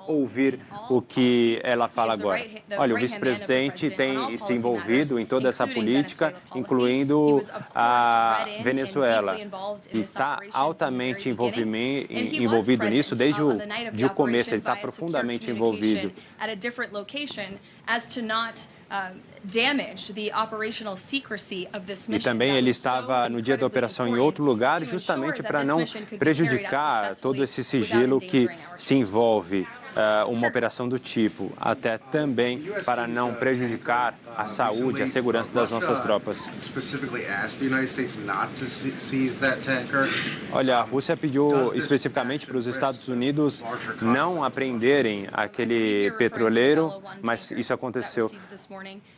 ouvir o que ela fala agora. Olha, o vice-presidente tem se envolvido em toda essa política, incluindo a Venezuela, e está altamente envolvido nisso desde o começo, ele está profundamente envolvido. E também ele estava no dia da operação em outro lugar, justamente para não prejudicar todo esse sigilo que se envolve uma operação do tipo, até também para não prejudicar a saúde, a segurança das nossas tropas. Olha, a Rússia pediu especificamente para os Estados Unidos não apreenderem aquele petroleiro, mas isso aconteceu.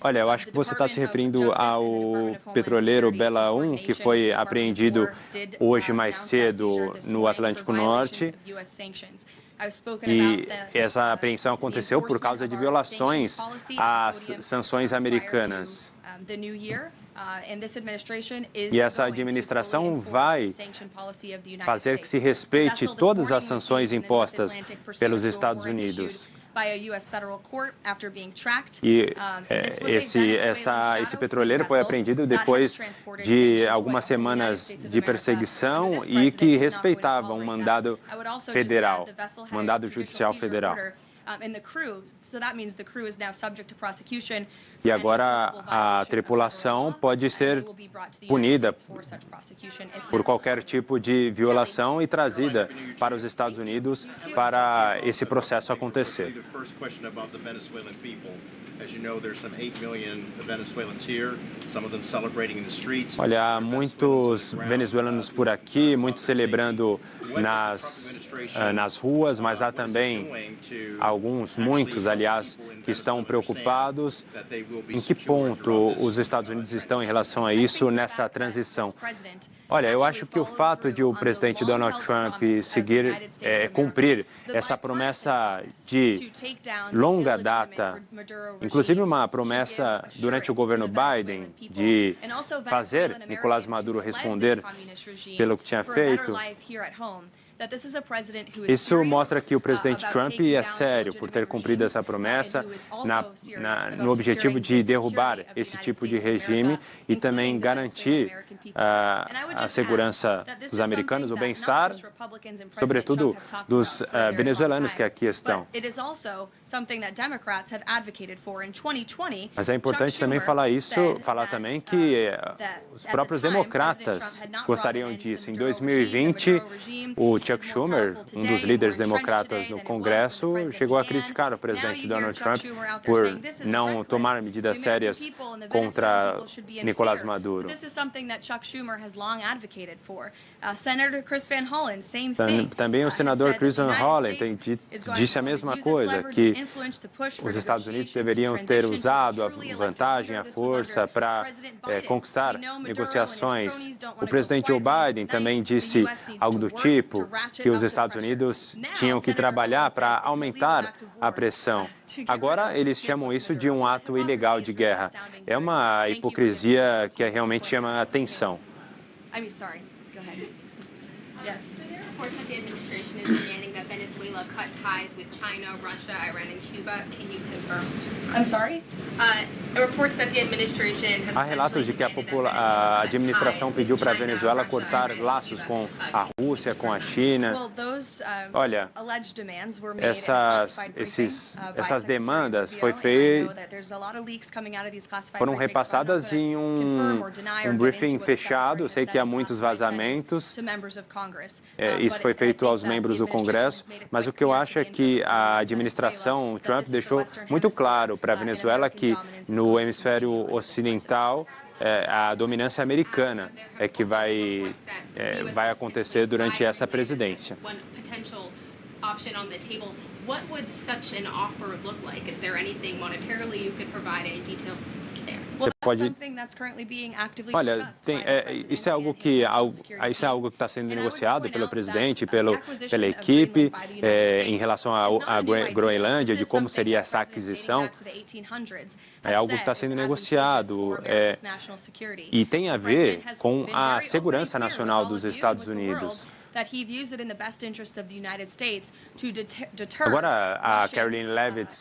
Olha, eu acho que você está se referindo ao petroleiro Bela 1, que foi apreendido hoje mais cedo no Atlântico Norte. E essa apreensão aconteceu por causa de violações às sanções americanas. E essa administração vai fazer que se respeite todas as sanções impostas pelos Estados Unidos. E esse petroleiro foi apreendido depois de algumas semanas de perseguição e que respeitava um mandado federal, mandado judicial federal. E agora a tripulação pode ser punida por qualquer tipo de violação e trazida para os Estados Unidos para esse processo acontecer. Olha, há muitos venezuelanos por aqui, muitos celebrando nas ruas, mas há também muitos, aliás, que estão preocupados em que ponto os Estados Unidos estão em relação a isso nessa transição. Olha, eu acho que o fato de o presidente Donald Trump cumprir essa promessa de longa data, inclusive uma promessa durante o governo Biden de fazer Nicolás Maduro responder pelo que tinha feito, isso mostra que o presidente Trump é sério por ter cumprido essa promessa no objetivo de derrubar esse tipo de regime e também garantir a segurança dos americanos, o bem-estar, sobretudo dos venezuelanos que aqui estão. Mas é importante também falar também que os próprios democratas gostariam disso. Em 2020, o Chuck Schumer, um dos líderes democratas no Congresso, chegou a criticar o presidente Donald Trump por não tomar medidas sérias contra Nicolás Maduro. Também o senador Chris Van Hollen disse a mesma coisa, que os Estados Unidos deveriam ter usado a vantagem, a força para conquistar negociações. O presidente Joe Biden também disse algo do tipo, que os Estados Unidos tinham que trabalhar para aumentar a pressão. Agora, eles chamam isso de um ato ilegal de guerra. É uma hipocrisia que realmente chama a atenção. Reports that the administration is demanding that Venezuela cut ties with China, Russia, Iran, and Cuba. Can you confirm? I'm sorry? Reports that the administration has Há relatos de que a administração pediu para a Venezuela cortar laços com a Rússia, com a China. Olha, essas demandas foram repassadas em um briefing fechado. Sei que há muitos vazamentos. Isso foi feito aos membros do Congresso, mas o que eu acho é que a administração Trump deixou muito claro para a Venezuela que no hemisfério ocidental a dominância americana é que vai acontecer durante essa presidência. What would such an offer look like? Is there anything monetarily you could provide any details? Você pode... Olha, isso é algo que está sendo negociado pelo presidente, pela equipe, em relação à Groenlândia, de como seria essa aquisição. É algo que está sendo negociado e tem a ver com a segurança nacional dos Estados Unidos. that he views it in the best interest of the United States to deter. Agora, a Caroline Leavitt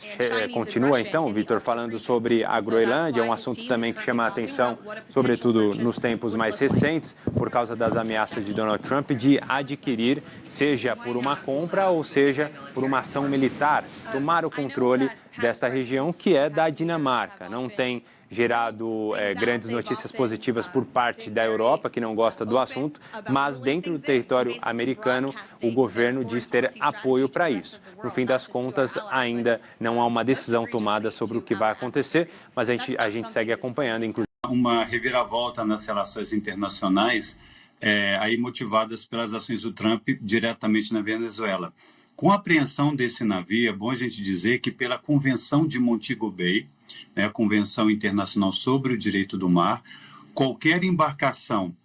continua, então, Vitor, falando sobre a Groenlândia, um assunto também que chama a atenção, sobretudo nos tempos mais recentes, por causa das ameaças de Donald Trump de adquirir, seja por uma compra ou seja por uma ação militar, tomar o controle desta região que é da Dinamarca. Não tem gerado grandes notícias positivas por parte da Europa, que não gosta do assunto, mas dentro do território americano, o governo diz ter apoio para isso. No fim das contas, ainda não há uma decisão tomada sobre o que vai acontecer, mas a gente segue acompanhando, inclusive. Uma reviravolta nas relações internacionais, aí motivadas pelas ações do Trump diretamente na Venezuela. Com a apreensão desse navio, é bom a gente dizer que pela Convenção de Montego Bay, né, a Convenção Internacional sobre o Direito do Mar, qualquer embarcação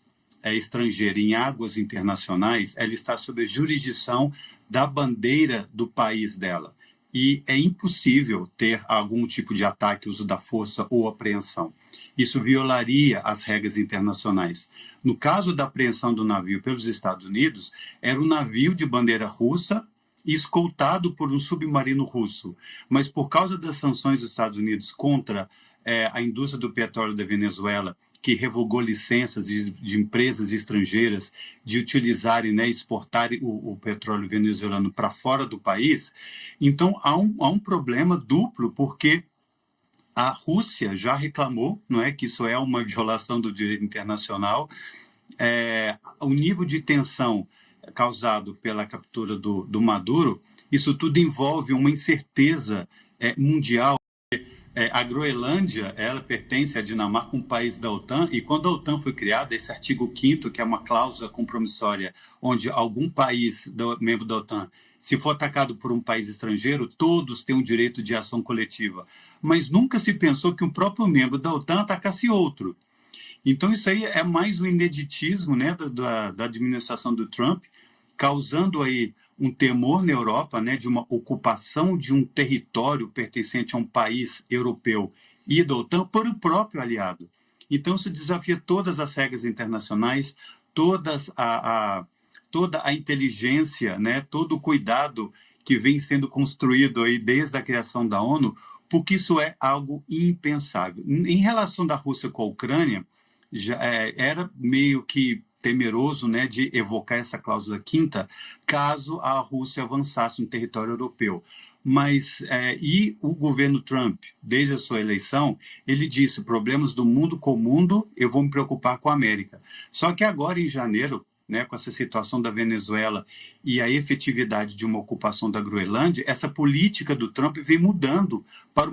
estrangeira em águas internacionais, ela está sob a jurisdição da bandeira do país dela. E é impossível ter algum tipo de ataque, uso da força ou apreensão. Isso violaria as regras internacionais. No caso da apreensão do navio pelos Estados Unidos, era um navio de bandeira russa, escoltado por um submarino russo, mas por causa das sanções dos Estados Unidos contra a indústria do petróleo da Venezuela, que revogou licenças de empresas estrangeiras de utilizarem, exportarem o petróleo venezuelano para fora do país, então há um problema duplo, porque a Rússia já reclamou, não é, que isso é uma violação do direito internacional, o nível de tensão causado pela captura do Maduro, isso tudo envolve uma incerteza mundial. A Groenlândia, ela pertence à Dinamarca, um país da OTAN, e quando a OTAN foi criada, esse artigo 5º, que é uma cláusula compromissória, onde algum país membro da OTAN, se for atacado por um país estrangeiro, todos têm o direito de ação coletiva. Mas nunca se pensou que um próprio membro da OTAN atacasse outro. Então, isso aí é mais um ineditismo, né, da administração do Trump, causando aí um temor na Europa, né, de uma ocupação de um território pertencente a um país europeu e da OTAN por o próprio aliado. Então, isso desafia todas as regras internacionais, toda a inteligência, né, todo o cuidado que vem sendo construído aí desde a criação da ONU, porque isso é algo impensável. Em relação da Rússia com a Ucrânia, já era meio que temeroso, né, de evocar essa cláusula 5ª, caso a Rússia avançasse no território europeu. Mas, e o governo Trump, desde a sua eleição, ele disse, problemas do mundo com o mundo, eu vou me preocupar com a América. Só que agora, em janeiro, né, com essa situação da Venezuela e a efetividade de uma ocupação da Groenlândia, essa política do Trump vem mudando para